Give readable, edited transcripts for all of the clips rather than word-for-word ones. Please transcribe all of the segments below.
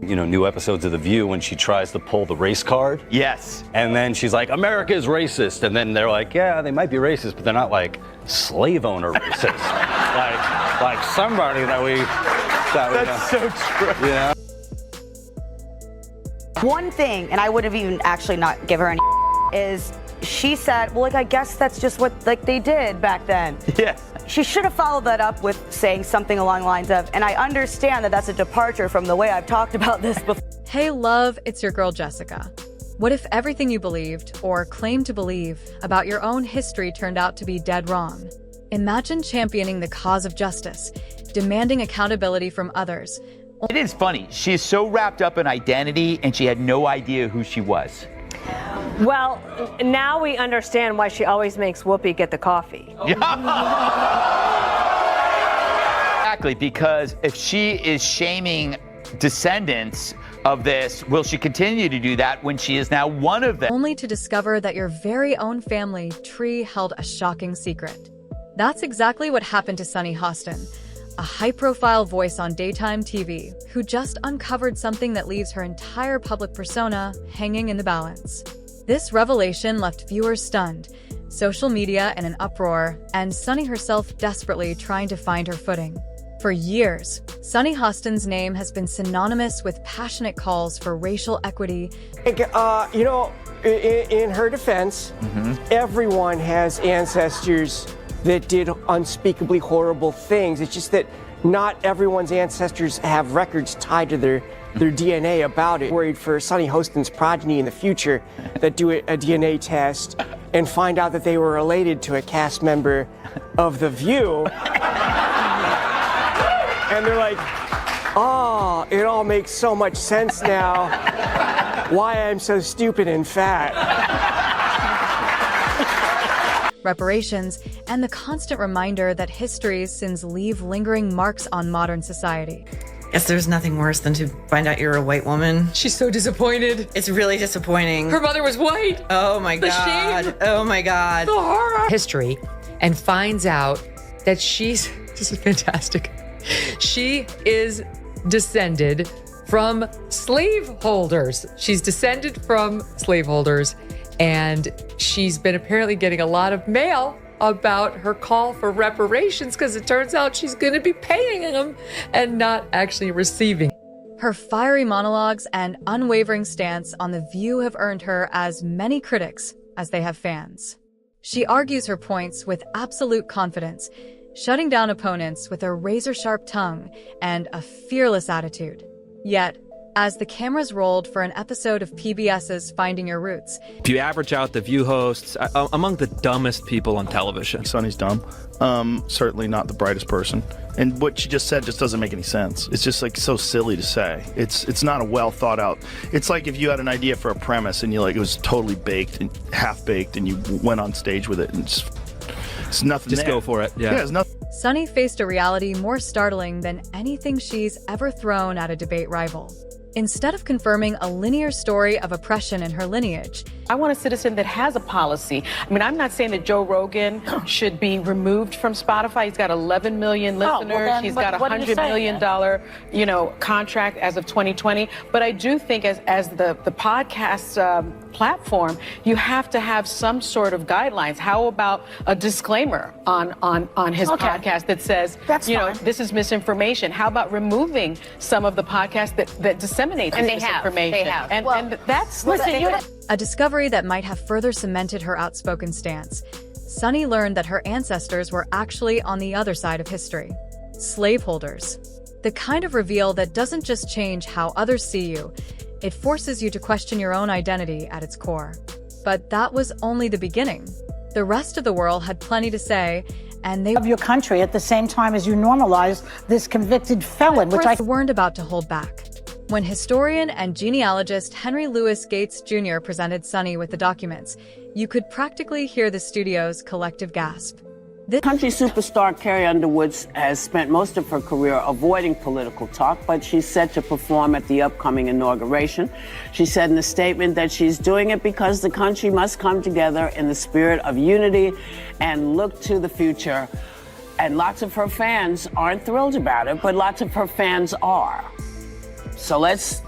new episodes of The View when she tries to pull the race card. Yes. And then she's like, America is racist. And then they're like, yeah, they might be racist, but they're not like slave owner racist. like somebody that we... That's so true. Yeah. One thing, and I would have even actually not give her any is she said, well, like, I guess that's just what they did back then. Yes. She should have followed that up with saying something along the lines of, and I understand that that's a departure from the way I've talked about this before. Hey love, it's your girl Jessica. What if everything you believed, or claimed to believe, about your own history turned out to be dead wrong? Imagine championing the cause of justice, demanding accountability from others. It is funny. She's so wrapped up in identity, and she had no idea who she was. Well, now we understand why she always makes Whoopi get the coffee. Exactly, because if she is shaming descendants of this, will she continue to do that when she is now one of them? Only to discover that your very own family tree held a shocking secret. That's exactly what happened to Sunny Hostin, a high-profile voice on daytime TV who just uncovered something that leaves her entire public persona hanging in the balance. This revelation left viewers stunned, social media in an uproar, and Sunny herself desperately trying to find her footing. For years, Sunny Hostin's name has been synonymous with passionate calls for racial equity. In her defense, everyone has ancestors that did unspeakably horrible things. It's just that not everyone's ancestors have records tied to their DNA about it. Worried for Sunny Hostin's progeny in the future that do a DNA test and find out that they were related to a cast member of The View. And they're like, oh, it all makes so much sense now why I'm so stupid and fat. Reparations, and the constant reminder that history's sins leave lingering marks on modern society. Yes, there's nothing worse than to find out you're a white woman. She's so disappointed. It's really disappointing. Her mother was white. Oh my God. Shame. Oh my God. The horror. History, and finds out that she's, this is fantastic. She is descended from slaveholders. She's descended from slaveholders, and she's been apparently getting a lot of mail about her call for reparations because it turns out she's going to be paying them and not actually receiving. Her fiery monologues and unwavering stance on The View have earned her as many critics as they have fans. She argues her points with absolute confidence, shutting down opponents with a razor-sharp tongue and a fearless attitude. Yet, as the cameras rolled for an episode of PBS's Finding Your Roots, if you average out The View hosts, among the dumbest people on television. Sunny's dumb. Certainly not the brightest person. And what she just said just doesn't make any sense. It's just like so silly to say. It's not a well thought out. It's like if you had an idea for a premise and it was totally baked and half baked and you went on stage with it and it's nothing. Just there. go for it. Yeah, it's nothing. Sunny faced a reality more startling than anything she's ever thrown at a debate rival. Instead of confirming a linear story of oppression in her lineage, I want a citizen that has a policy. I mean, I'm not saying that Joe Rogan should be removed from Spotify. He's got 11 million listeners. He's got a $100 million, contract as of 2020. But I do think as the podcast platform, you have to have some sort of guidelines. How about a disclaimer on his podcast that says, this is misinformation? How about removing some of the podcasts that disseminate this misinformation? They have. And that's a discovery that might have further cemented her outspoken stance. Sunny learned that her ancestors were actually on the other side of history. Slaveholders. The kind of reveal that doesn't just change how others see you, it forces you to question your own identity at its core. But that was only the beginning. The rest of the world had plenty to say, and they of your country at the same time as you normalize this convicted felon, which I weren't about to hold back. When historian and genealogist Henry Louis Gates Jr. presented Sunny with the documents, you could practically hear the studio's collective gasp. Country superstar Carrie Underwood has spent most of her career avoiding political talk, but she's set to perform at the upcoming inauguration. She said in a statement that she's doing it because the country must come together in the spirit of unity and look to the future. And lots of her fans aren't thrilled about it, but lots of her fans are. So let's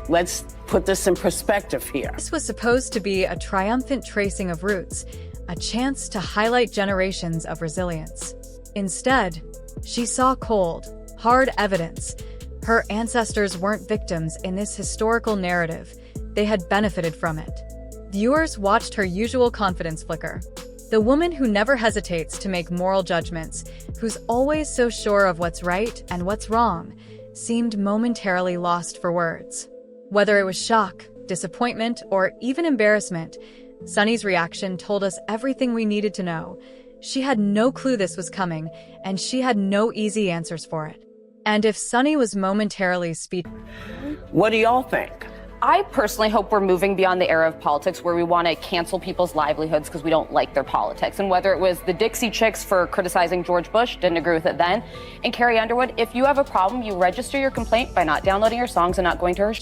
put this in perspective here. This was supposed to be a triumphant tracing of roots, a chance to highlight generations of resilience. Instead, she saw cold, hard evidence. Her ancestors weren't victims in this historical narrative. They had benefited from it. Viewers watched her usual confidence flicker. The woman who never hesitates to make moral judgments, who's always so sure of what's right and what's wrong, seemed momentarily lost for words. Whether it was shock, disappointment, or even embarrassment, Sunny's reaction told us everything we needed to know. She had no clue this was coming, and she had no easy answers for it. And if Sunny was momentarily speechless, what do y'all think? I personally hope we're moving beyond the era of politics where we want to cancel people's livelihoods because we don't like their politics. And whether it was the Dixie Chicks for criticizing George Bush, didn't agree with it then, and Carrie Underwood, if you have a problem, you register your complaint by not downloading her songs and not going to her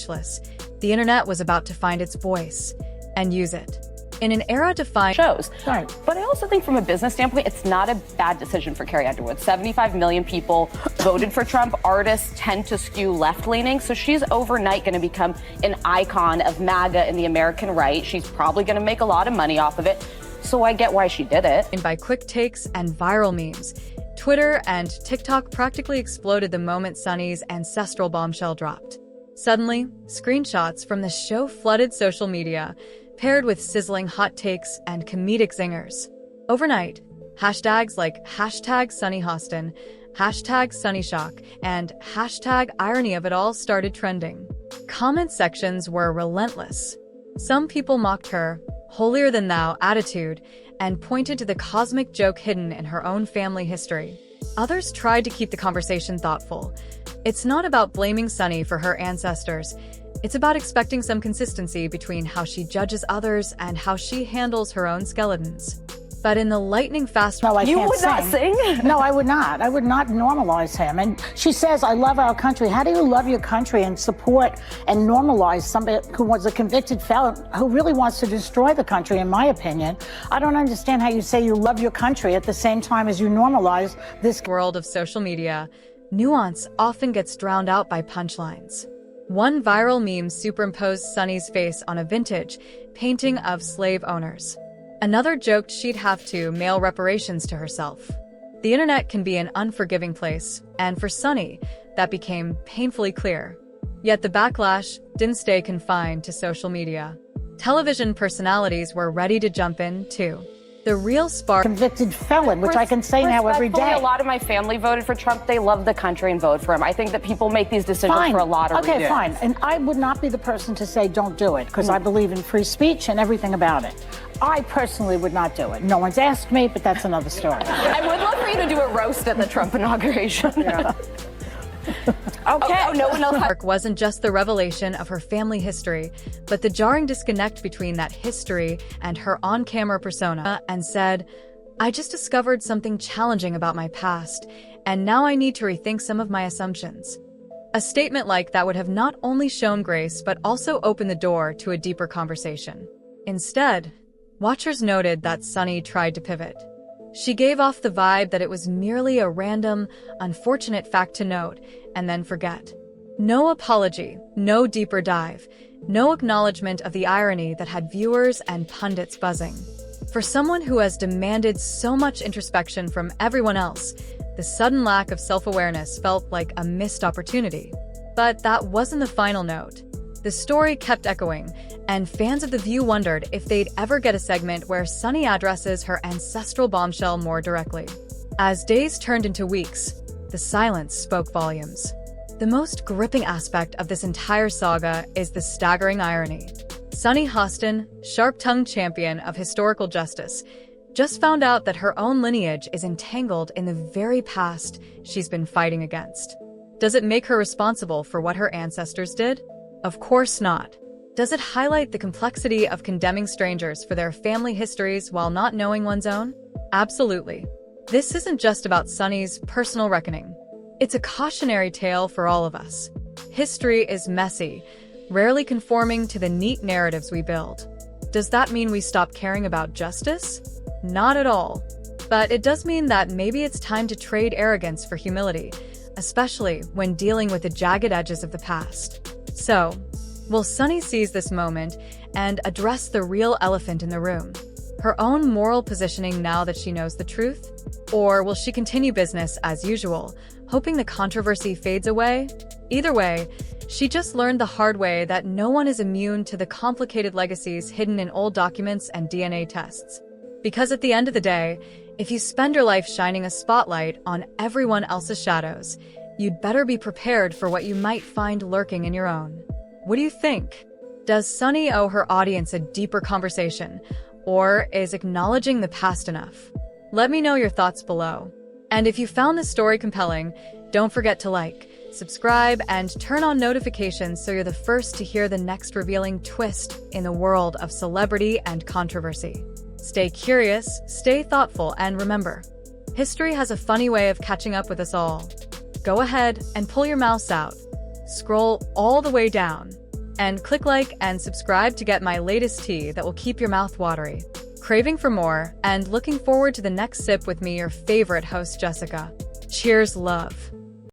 the internet was about to find its voice and use it. In an era defined shows. Right. But I also think from a business standpoint, it's not a bad decision for Carrie Underwood. 75 million people voted for Trump. Artists tend to skew left-leaning, so she's overnight going to become an icon of MAGA and the American right. She's probably going to make a lot of money off of it, so I get why she did it. And by quick takes and viral memes, Twitter and TikTok practically exploded the moment Sunny's ancestral bombshell dropped. Suddenly, screenshots from the show flooded social media, paired with sizzling hot takes and comedic zingers. Overnight, hashtags like #SunnyHostin, #SunnyShock, and #IronyOfItAll started trending. Comment sections were relentless. Some people mocked her holier-than-thou attitude and pointed to the cosmic joke hidden in her own family history. Others tried to keep the conversation thoughtful. It's not about blaming Sunny for her ancestors. It's about expecting some consistency between how she judges others and how she handles her own skeletons. But in the lightning fast... No, I you can't would not sing? No, I would not. I would not normalize him. And she says, I love our country. How do you love your country and support and normalize somebody who was a convicted felon who really wants to destroy the country, in my opinion? I don't understand how you say you love your country at the same time as you normalize this world of social media. Nuance often gets drowned out by punchlines. One viral meme superimposed Sunny's face on a vintage painting of slave owners. Another joked she'd have to mail reparations to herself. The internet can be an unforgiving place, and for Sunny, that became painfully clear. Yet the backlash didn't stay confined to social media. Television personalities were ready to jump in, too. The real spark... Convicted felon, which I can say now every day. A lot of my family voted for Trump. They love the country and vote for him. I think that people make these decisions for a lot of reasons. Okay, fine. And I would not be the person to say don't do it, because I believe in free speech and everything about it. I personally would not do it. No one's asked me, but that's another story. I would love for you to do a roast at the Trump inauguration. Yeah. Okay. Oh, no one else wasn't just the revelation of her family history, but the jarring disconnect between that history and her on-camera persona, and said, I just discovered something challenging about my past, and now I need to rethink some of my assumptions. A statement like that would have not only shown grace, but also opened the door to a deeper conversation. Instead, watchers noted that Sunny tried to pivot. She gave off the vibe that it was merely a random, unfortunate fact to note and then forget. No apology, no deeper dive, no acknowledgement of the irony that had viewers and pundits buzzing. For someone who has demanded so much introspection from everyone else, the sudden lack of self-awareness felt like a missed opportunity. But that wasn't the final note. The story kept echoing, and fans of The View wondered if they'd ever get a segment where Sunny addresses her ancestral bombshell more directly. As days turned into weeks, the silence spoke volumes. The most gripping aspect of this entire saga is the staggering irony. Sunny Hostin, sharp-tongued champion of historical justice, just found out that her own lineage is entangled in the very past she's been fighting against. Does it make her responsible for what her ancestors did? Of course not. Does it highlight the complexity of condemning strangers for their family histories while not knowing one's own? Absolutely. This isn't just about Sunny's personal reckoning. It's a cautionary tale for all of us. History is messy, rarely conforming to the neat narratives we build. Does that mean we stop caring about justice? Not at all. But it does mean that maybe it's time to trade arrogance for humility, especially when dealing with the jagged edges of the past. So, will Sunny seize this moment and address the real elephant in the room? Her own moral positioning now that she knows the truth? Or will she continue business as usual, hoping the controversy fades away? Either way, she just learned the hard way that no one is immune to the complicated legacies hidden in old documents and DNA tests. Because at the end of the day, if you spend your life shining a spotlight on everyone else's shadows, you'd better be prepared for what you might find lurking in your own. What do you think? Does Sunny owe her audience a deeper conversation, or is acknowledging the past enough? Let me know your thoughts below. And if you found this story compelling, don't forget to like, subscribe, and turn on notifications so you're the first to hear the next revealing twist in the world of celebrity and controversy. Stay curious, stay thoughtful, and remember, history has a funny way of catching up with us all. Go ahead and pull your mouse out, scroll all the way down, and click like and subscribe to get my latest tea that will keep your mouth watery. Craving for more and looking forward to the next sip with me, your favorite host, Jessica. Cheers, love.